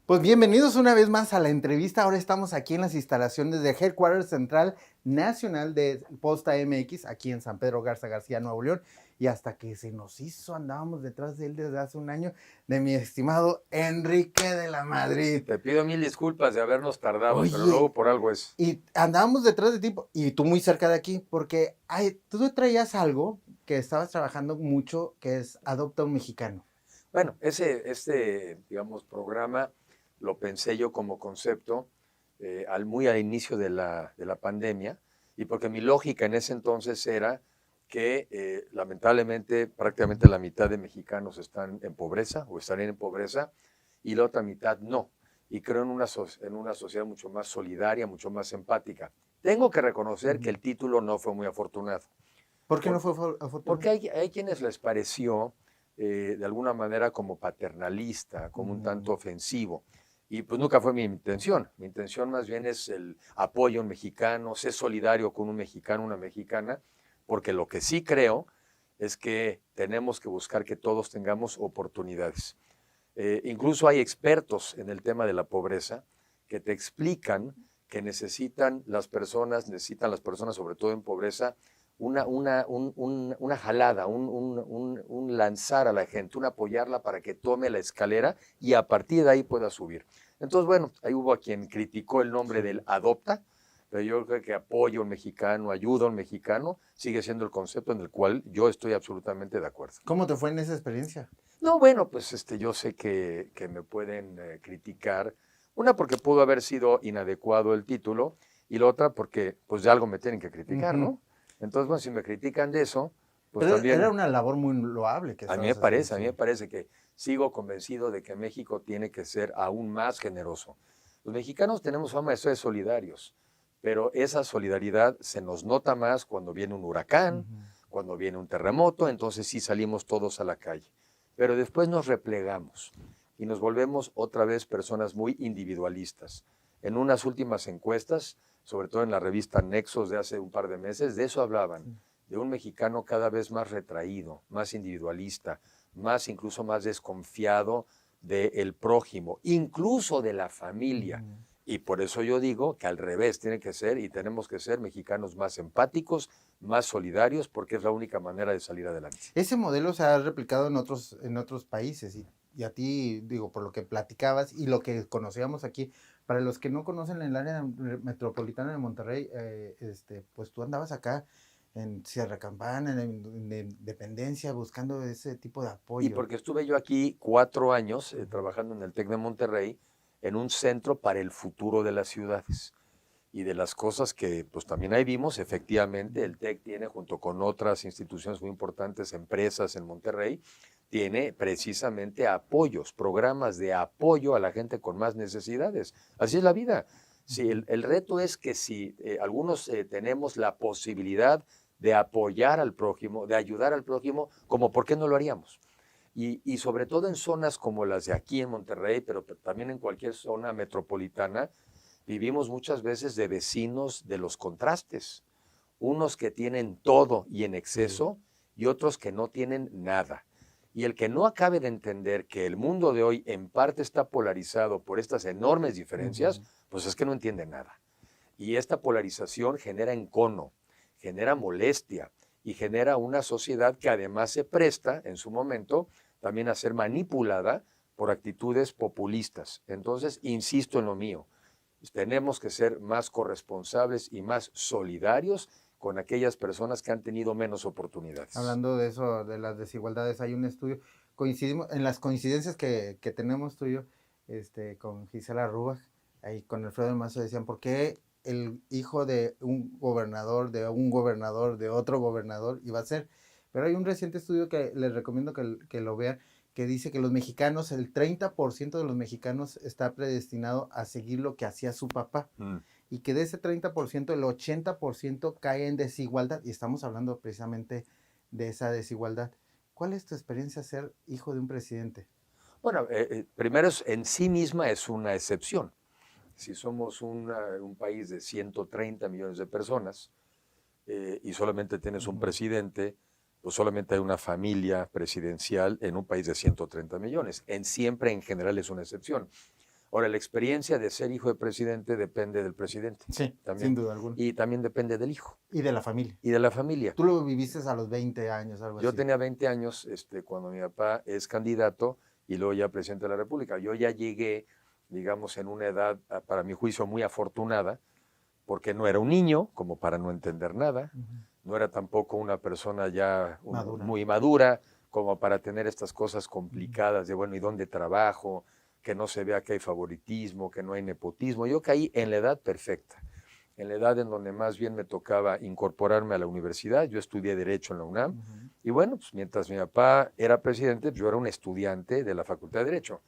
Pues bienvenidos una vez más a la entrevista. Ahora estamos aquí en las instalaciones del Headquarters Central Nacional de Posta MX, aquí en San Pedro Garza García, Nuevo León. Y hasta que se nos hizo, andábamos detrás de él desde hace un año, de mi estimado Enrique de la Madrid. Te pido mil disculpas de habernos tardado, pero Oye, luego por algo es. y andábamos detrás de ti, y tú muy cerca de aquí, porque tú traías algo que estabas trabajando mucho, que es Adopta un Mexicano. Bueno, digamos, programa lo pensé yo como concepto muy al inicio de la pandemia, y porque mi lógica en ese entonces era que lamentablemente prácticamente la mitad de mexicanos están en pobreza o estarían en pobreza y la otra mitad no. Y creo en una sociedad mucho más solidaria, mucho más empática. Tengo que reconocer que el título no fue muy afortunado. ¿Por qué no Por- fue afortunado? Porque hay quienes les pareció de alguna manera como paternalista, como un tanto ofensivo. Y pues nunca fue mi intención. Mi intención más bien es el apoyo a un mexicano, ser solidario con un mexicano, una mexicana, porque lo que sí creo es que tenemos que buscar que todos tengamos oportunidades. Incluso hay expertos en el tema de la pobreza que te explican que necesitan las personas sobre todo en pobreza, una jalada, un lanzar a la gente, un apoyarla para que tome la escalera y a partir de ahí pueda subir. Entonces, bueno, ahí hubo a quien criticó el nombre del adopta, pero yo creo que apoyo a un mexicano, ayuda a un mexicano, sigue siendo el concepto en el cual yo estoy absolutamente de acuerdo. ¿Cómo te fue en esa experiencia? No, bueno, pues yo sé que me pueden criticar. Una, porque pudo haber sido inadecuado el título, y la otra, porque pues de algo me tienen que criticar, Ujú. ¿no? Entonces, bueno, si me critican de eso, pues Pero era también una labor muy loable que a mí me estabas haciendo, parece, a mí sí. me parece que sigo convencido de que México tiene que ser aún más generoso. Los mexicanos tenemos fama de ser solidarios, pero esa solidaridad se nos nota más cuando viene un huracán, Ujú. cuando viene un terremoto, entonces sí salimos todos a la calle. Pero después nos replegamos y nos volvemos otra vez personas muy individualistas. En unas últimas encuestas, sobre todo en la revista Nexos de hace un par de meses, de eso hablaban, de un mexicano cada vez más retraído, más individualista, incluso más desconfiado del prójimo, incluso de la familia. Ujú. Y por eso yo digo que al revés tiene que ser y tenemos que ser mexicanos más empáticos, más solidarios, porque es la única manera de salir adelante. Ese modelo se ha replicado en otros países y a ti, digo, por lo que platicabas y lo que conocíamos aquí, para los que no conocen el área metropolitana de Monterrey, pues tú andabas acá en Sierra Campana, en Independencia, buscando ese tipo de Y apoyo. porque estuve yo aquí 4 años trabajando en el TEC de Monterrey, en un centro para el futuro de las ciudades. Y de las cosas que pues también ahí vimos, efectivamente, el TEC tiene, junto con otras instituciones muy importantes, empresas en Monterrey, tiene precisamente apoyos, programas de apoyo a la gente con más necesidades. Así es la vida. Sí, el reto es que si algunos tenemos la posibilidad de apoyar al prójimo, de ayudar al prójimo, como por qué no lo haríamos. Y sobre todo en zonas como las de aquí en Monterrey, pero también en cualquier zona metropolitana, vivimos muchas veces de vecinos de los contrastes, unos que tienen todo y en Sí. exceso y otros que no tienen nada. Y el que no acabe de entender que el mundo de hoy en parte está polarizado por estas enormes diferencias, Ujú. pues es que no entiende nada. Y esta polarización genera encono, genera molestia y genera una sociedad que además se presta en su momento también a ser manipulada por actitudes populistas. Entonces, insisto en lo mío, tenemos que ser más corresponsables y más solidarios con aquellas personas que han tenido menos oportunidades. Hablando de eso, de las desigualdades, hay un estudio, coincidimos en las coincidencias que tenemos tú y yo, con Gisela Rubach, ahí con Alfredo Mazo decían, ¿por qué el hijo de un gobernador, de otro gobernador iba a ser? Pero hay un reciente estudio que les recomiendo que lo vean, que dice que los mexicanos, el 30% de los mexicanos está predestinado a seguir lo que hacía su papá. Y que de ese 30%, el 80% cae en desigualdad, y estamos hablando precisamente de esa desigualdad. ¿Cuál es tu experiencia ser hijo de un presidente? Bueno, primero en sí misma es una excepción. Si somos un país de 130 millones de personas y solamente tienes un presidente, pues solamente hay una familia presidencial en un país de 130 millones. Siempre en general es una excepción. Ahora, la experiencia de ser hijo de presidente depende del presidente. Sí, también. sin duda alguna. Y también depende del hijo. Y de la familia. Y de la familia. Tú lo viviste a los 20 años, algo Yo así. tenía 20 años cuando mi papá es candidato y luego ya presidente de la República. Yo ya llegué, digamos, en una edad, para mi juicio, muy afortunada, porque no era un niño, como para no entender nada, no era tampoco una persona ya muy madura, como para tener estas cosas complicadas de, bueno, ¿y dónde trabajo? Que no se vea que hay favoritismo, que no hay nepotismo. Yo caí en la edad perfecta, en la edad en donde más bien me tocaba incorporarme a la universidad. Yo estudié Derecho en la UNAM, y bueno, pues mientras mi papá era presidente, yo era un estudiante de la Facultad de Derecho,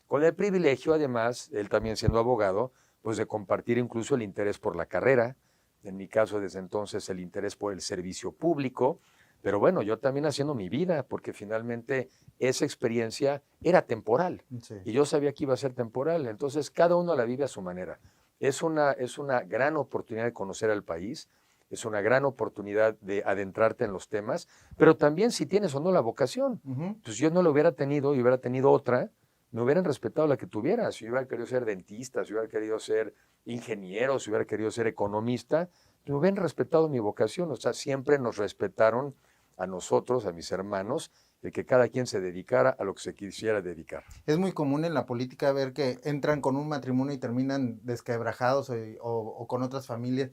con el privilegio, además, él también siendo abogado, pues de compartir incluso el interés por la carrera, en mi caso desde entonces el interés por el servicio público, pero bueno, yo también haciendo mi vida, porque finalmente esa experiencia era temporal, Sí. y yo sabía que iba a ser temporal, entonces cada uno la vive a su manera. Es una gran oportunidad de conocer al país, es una gran oportunidad de adentrarte en los temas, pero también si tienes o no la vocación. Pues yo no lo hubiera tenido y hubiera tenido otra, me hubieran respetado la que tuviera. Si hubiera querido ser dentista, si hubiera querido ser ingeniero, si hubiera querido ser economista, me hubieran respetado mi vocación. O sea, siempre nos respetaron a nosotros, a mis hermanos, de que cada quien se dedicara a lo que se quisiera dedicar. Es muy común en la política ver que entran con un matrimonio y terminan desquebrajados o con otras familias,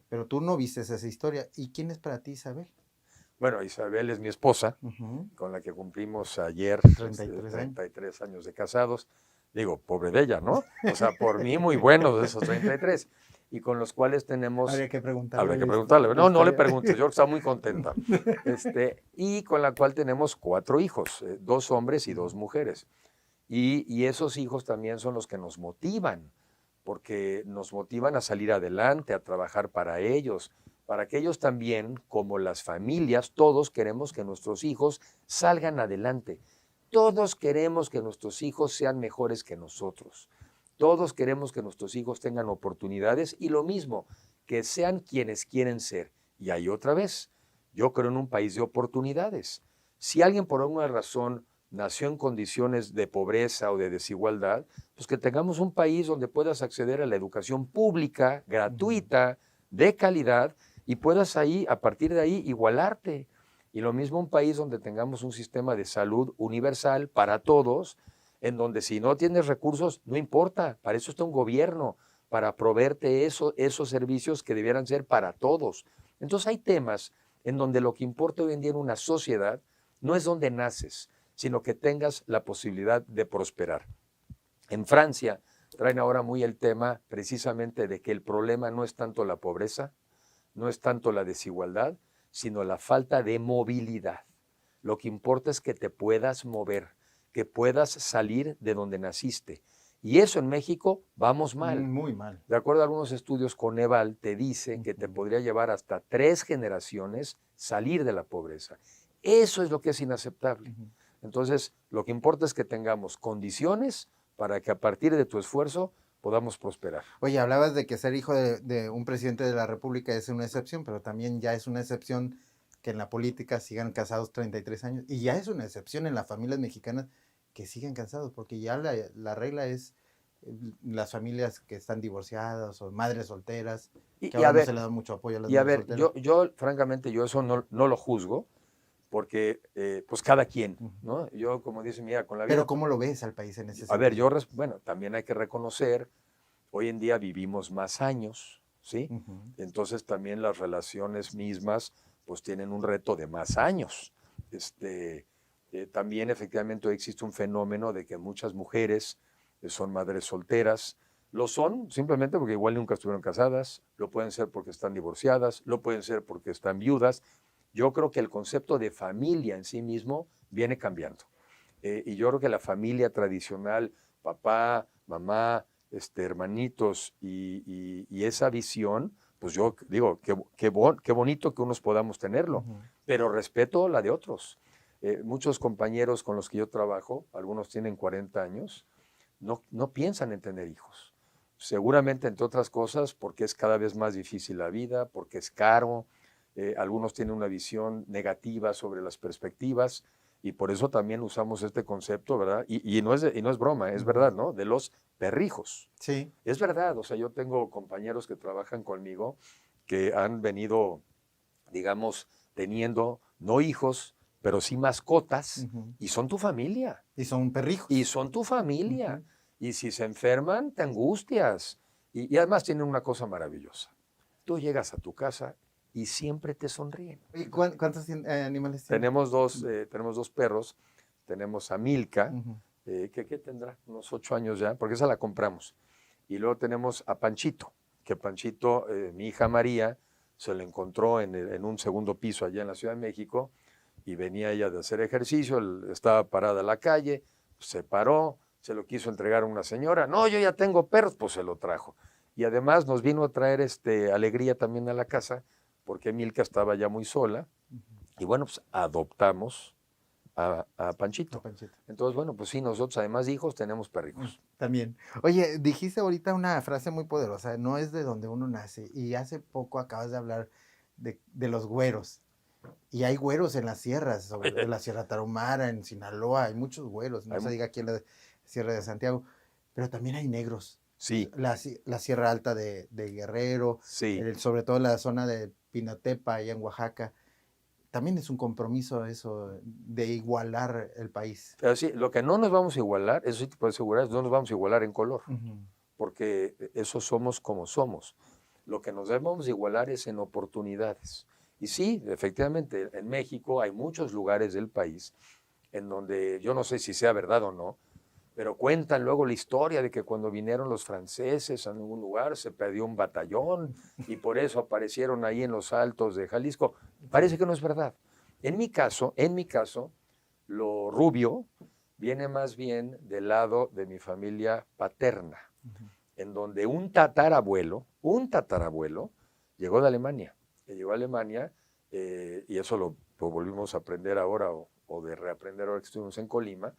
pero tú no viste esa historia. ¿Y quién es para ti Isabel? Bueno, Isabel es mi esposa, con la que cumplimos ayer 33 años de casados. Digo, pobre de ella, ¿no? O sea, por mí muy buenos de esos 33. Y con los cuales tenemos... Habría que preguntarle. Habría que preguntarle. No, no le preguntes, yo creo que está muy contenta. Y con la cual tenemos 4 hijos, 2 hombres y 2 mujeres. Y esos hijos también son los que nos motivan, porque nos motivan a salir adelante, a trabajar para ellos, para que ellos también, como las familias, todos queremos que nuestros hijos salgan adelante. Todos queremos que nuestros hijos sean mejores que nosotros. Todos queremos que nuestros hijos tengan oportunidades y lo mismo, que sean quienes quieren ser. Y ahí otra vez, yo creo en un país de oportunidades. Si alguien por alguna razón nació en condiciones de pobreza o de desigualdad, pues que tengamos un país donde puedas acceder a la educación pública, gratuita, de calidad, y puedas ahí, a partir de ahí, igualarte. Y lo mismo un país donde tengamos un sistema de salud universal para todos, en donde si no tienes recursos, no importa, para eso está un gobierno, para proveerte esos servicios que debieran ser para todos. Entonces hay temas en donde lo que importa hoy en día en una sociedad no es donde naces, sino que tengas la posibilidad de prosperar. En Francia traen ahora muy el tema precisamente de que el problema no es tanto la pobreza, no es tanto la desigualdad, sino la falta de movilidad. Lo que importa es que te puedas mover, que puedas salir de donde naciste. Y eso en México vamos mal. Muy mal. De acuerdo a algunos estudios, Coneval te dice que te podría llevar hasta 3 generaciones salir de la pobreza. Eso es lo que es inaceptable. Entonces, lo que importa es que tengamos condiciones para que a partir de tu esfuerzo podamos prosperar. Oye, hablabas de que ser hijo de un presidente de la República es una excepción, pero también ya es una excepción que en la política sigan casados 33 años. Y ya es una excepción en las familias mexicanas que siguen casados, porque ya la regla es las familias que están divorciadas o madres solteras, que ahora no se le da mucho apoyo a las madres solteras. Yo francamente, yo eso no lo juzgo, porque pues cada quien, ¿no? Yo, como dice mi hija, con la vida... Pero ¿cómo lo ves al país en ese sentido? A ver, bueno, también hay que reconocer, hoy en día vivimos más años, ¿sí? Entonces también las relaciones mismas, pues tienen un reto de más años. También efectivamente hoy existe un fenómeno de que muchas mujeres son madres solteras. Lo son simplemente porque igual nunca estuvieron casadas, lo pueden ser porque están divorciadas, lo pueden ser porque están viudas. Yo creo que el concepto de familia en sí mismo viene cambiando. Y yo creo que la familia tradicional, papá, mamá, hermanitos y esa visión, pues yo digo, qué bonito que unos podamos tenerlo, pero respeto la de otros. Muchos compañeros con los que yo trabajo, algunos tienen 40 años, no piensan en tener hijos. Seguramente, entre otras cosas, porque es cada vez más difícil la vida, porque es caro, algunos tienen una visión negativa sobre las perspectivas, y por eso también usamos este concepto, ¿verdad? Y no es broma, es verdad, ¿no? De los perrijos. Sí. Es verdad, o sea, yo tengo compañeros que trabajan conmigo que han venido, digamos, teniendo, no hijos, pero sí mascotas, Ujú. y son tu familia. Y son perrijos. Y son tu familia. Ujú. Y si se enferman, te angustias. Y además tienen una cosa maravillosa. Tú llegas a tu casa y siempre te sonríen. ¿Y cuántos animales tienen? Tenemos dos perros. Tenemos a Milka, Ujú. ¿qué tendrá? Unos 8 años ya, porque esa la compramos. Y luego tenemos a Panchito, que Panchito, mi hija María, se la encontró en un segundo piso allá en la Ciudad de México, y venía ella de hacer ejercicio, estaba parada en la calle, se paró, se lo quiso entregar a una señora, no, yo ya tengo perros, pues se lo trajo. Y además nos vino a traer alegría también a la casa, porque Milka estaba ya muy sola, y bueno, pues adoptamos a Panchito. Panchito. Entonces, bueno, pues sí, nosotros además de hijos tenemos perrijos. También. Oye, dijiste ahorita una frase muy poderosa, no es de donde uno nace. Y hace poco acabas de hablar de los güeros. Y hay güeros en las sierras, sobre todo en la Sierra Tarahumara, en Sinaloa, hay muchos güeros, no se diga aquí en la Sierra de Santiago, pero también hay negros. Sí. La Sierra Alta de Guerrero, Sí. Sobre todo la zona de Pinotepa, allá en Oaxaca. También es un compromiso eso de igualar el país. Pero sí, lo que no nos vamos a igualar, eso sí te puedo asegurar, no nos vamos a igualar en color, porque eso somos como somos. Lo que nos debemos igualar es en oportunidades. Y sí, efectivamente, en México hay muchos lugares del país en donde, yo no sé si sea verdad o no, pero cuentan luego la historia de que cuando vinieron los franceses a algún lugar se perdió un batallón y por eso aparecieron ahí en los altos de Jalisco. Parece que no es verdad. En mi caso, lo rubio viene más bien del lado de mi familia paterna, en donde un tatarabuelo, llegó de Alemania. Llegó a Alemania, y eso lo volvimos a aprender ahora, o de reaprender ahora que estuvimos en Colima,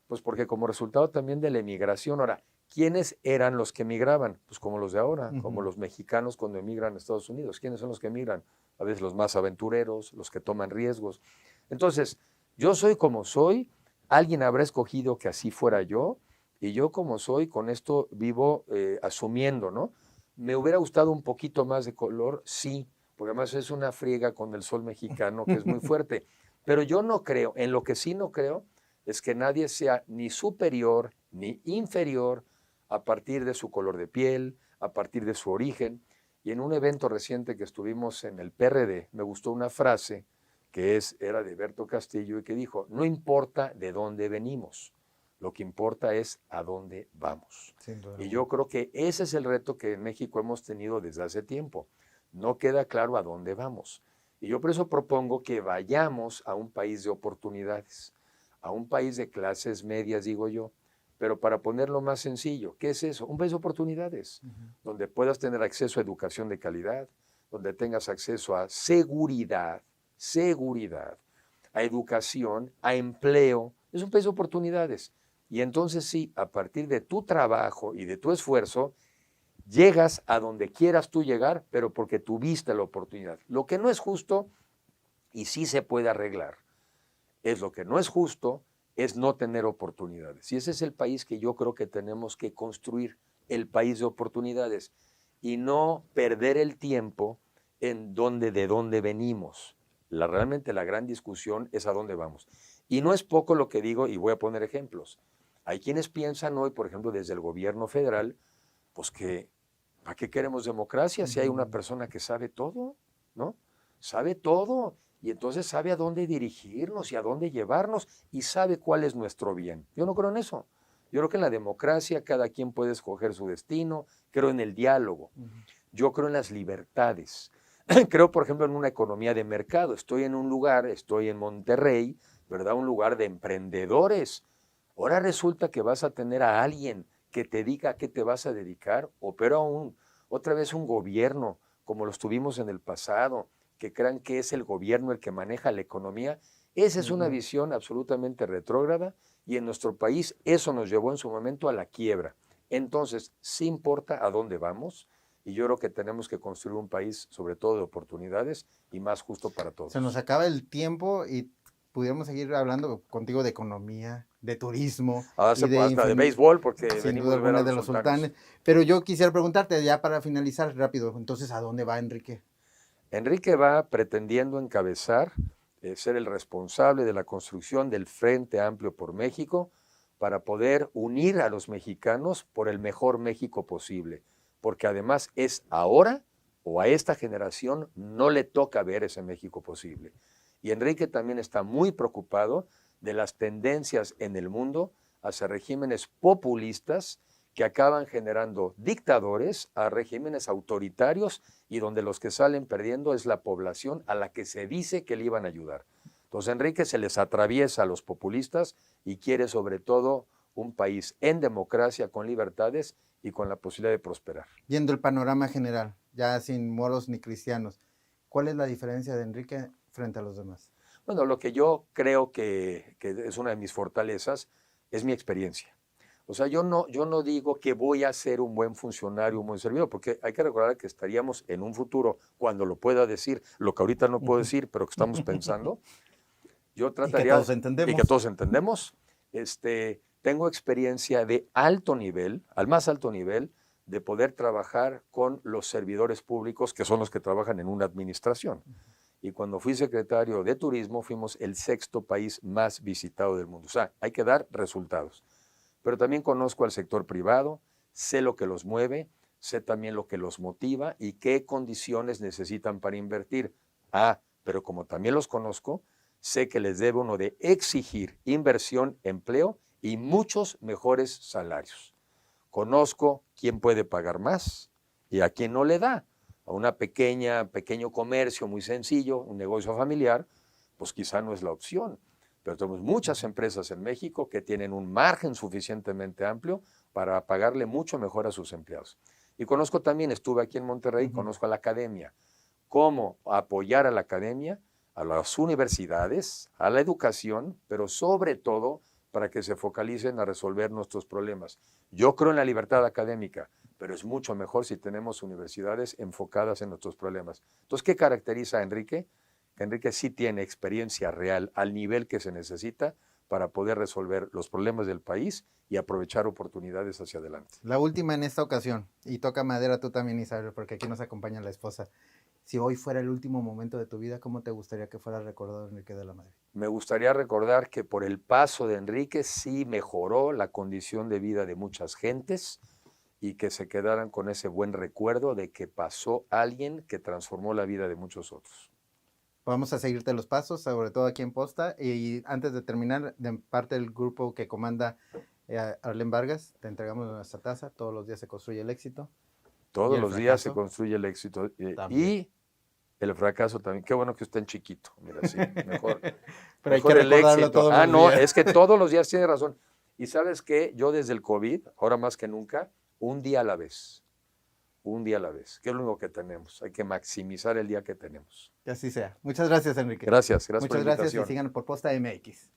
pues porque como resultado también de la emigración. Ahora, ¿quiénes eran los que emigraban? Pues como los de ahora, como los mexicanos cuando emigran a Estados Unidos. ¿Quiénes son los que emigran? A veces los más aventureros, los que toman riesgos. Entonces, yo soy como soy, alguien habrá escogido que así fuera yo, y yo como soy, con esto vivo asumiendo, ¿no? ¿Me hubiera gustado un poquito más de color? Sí, porque además es una friega con el sol mexicano que es muy fuerte. Pero yo no creo, en lo que sí no creo, es que nadie sea ni superior ni inferior a partir de su color de piel, a partir de su origen. Y en un evento reciente que estuvimos en el PRD, me gustó una frase que era de Berto Castillo y que dijo, no importa de dónde venimos, lo que importa es a dónde vamos. Y yo creo que ese es el reto que en México hemos tenido desde hace tiempo. No queda claro a dónde vamos. Y yo por eso propongo que vayamos a un país de oportunidades, a un país de clases medias, digo yo, pero para ponerlo más sencillo, ¿qué es eso? Un país de oportunidades, donde puedas tener acceso a educación de calidad, donde tengas acceso a seguridad, a educación, a empleo. Es un país de oportunidades. Y entonces sí, a partir de tu trabajo y de tu esfuerzo, llegas a donde quieras tú llegar, pero porque tuviste la oportunidad. Lo que no es justo, y sí se puede arreglar, lo que no es justo es no tener oportunidades. Y ese es el país que yo creo que tenemos que construir, el país de oportunidades, y no perder el tiempo en de dónde venimos. Realmente la gran discusión es a dónde vamos. Y no es poco lo que digo, y voy a poner ejemplos. Hay quienes piensan hoy, por ejemplo, desde el gobierno federal, pues que, ¿para qué queremos democracia si hay una persona que sabe todo? ¿No? Sabe todo. Y entonces sabe a dónde dirigirnos y a dónde llevarnos y sabe cuál es nuestro bien. Yo no creo en eso. Yo creo que en la democracia cada quien puede escoger su destino. Creo en el diálogo. Yo creo en las libertades. Creo, por ejemplo, en una economía de mercado. Estoy en un lugar, estoy en Monterrey, ¿verdad? Un lugar de emprendedores. Ahora resulta que vas a tener a alguien que te diga a qué te vas a dedicar, o pero otra vez un gobierno, como los tuvimos en el pasado, que crean que es el gobierno el que maneja la economía. Esa es una visión absolutamente retrógrada y en nuestro país eso nos llevó en su momento a la quiebra. Entonces, sí importa a dónde vamos y yo creo que tenemos que construir un país sobre todo de oportunidades y más justo para todos. Se nos acaba el tiempo y pudiéramos seguir hablando contigo de economía, de turismo. Ahora y se puede hasta de béisbol, porque sin venimos duda de ver a alguna de los sultanes. Pero yo quisiera preguntarte, ya para finalizar rápido, entonces, ¿a dónde va Enrique? Enrique va pretendiendo encabezar, ser el responsable de la construcción del Frente Amplio por México para poder unir a los mexicanos por el mejor México posible, porque además es ahora o a esta generación no le toca ver ese México posible. Y Enrique también está muy preocupado de las tendencias en el mundo hacia regímenes populistas que acaban generando dictadores a regímenes autoritarios y donde los que salen perdiendo es la población a la que se dice que le iban a ayudar. Entonces Enrique se les atraviesa a los populistas y quiere sobre todo un país en democracia, con libertades y con la posibilidad de prosperar. Viendo el panorama general, ya sin moros ni cristianos, ¿cuál es la diferencia de Enrique frente a los demás? Bueno, lo que yo creo que es una de mis fortalezas es mi experiencia. O sea, yo no digo que voy a ser un buen funcionario, un buen servidor, porque hay que recordar que estaríamos en un futuro, cuando lo pueda decir, lo que ahorita no puedo decir, pero que estamos pensando, yo trataría... Y que todos entendemos. Y que todos entendemos. Tengo experiencia de alto nivel, al más alto nivel, de poder trabajar con los servidores públicos, que son los que trabajan en una administración. Y cuando fui secretario de Turismo, fuimos el 6º país más visitado del mundo. O sea, hay que dar resultados. Pero también conozco al sector privado, sé lo que los mueve, sé también lo que los motiva y qué condiciones necesitan para invertir. Pero como también los conozco, sé que les debe uno de exigir inversión, empleo y muchos mejores salarios. Conozco quién puede pagar más y a quién no le da. A una pequeño comercio muy sencillo, un negocio familiar, pues quizá no es la opción. Pero tenemos muchas empresas en México que tienen un margen suficientemente amplio para pagarle mucho mejor a sus empleados. Y conozco también, estuve aquí en Monterrey, conozco a la academia, cómo apoyar a la academia, a las universidades, a la educación, pero sobre todo para que se focalicen a resolver nuestros problemas. Yo creo en la libertad académica, pero es mucho mejor si tenemos universidades enfocadas en nuestros problemas. Entonces, ¿qué caracteriza a Enrique? Que Enrique sí tiene experiencia real al nivel que se necesita para poder resolver los problemas del país y aprovechar oportunidades hacia adelante. La última en esta ocasión, y toca madera tú también, Isabel, porque aquí nos acompaña la esposa. Si hoy fuera el último momento de tu vida, ¿cómo te gustaría que fuera recordado Enrique de la Madrid? Me gustaría recordar que por el paso de Enrique sí mejoró la condición de vida de muchas gentes y que se quedaran con ese buen recuerdo de que pasó alguien que transformó la vida de muchos otros. Vamos a seguirte los pasos, sobre todo aquí en Posta. Y antes de terminar, de parte del grupo que comanda Arlen Vargas, te entregamos nuestra taza. Todos los días se construye el éxito. Todos los días se construye el éxito. Y el fracaso también. Qué bueno que usted en chiquito. Mira, sí, mejor. Pero hay que recordarlo todos los días. Es que todos los días tiene razón. Y ¿sabes qué? Yo desde el COVID, ahora más que nunca, un día a la vez. Un día a la vez, que es lo único que tenemos. Hay que maximizar el día que tenemos. Que así sea. Muchas gracias, Enrique. Gracias por la invitación. Muchas gracias y sigan por Posta MX.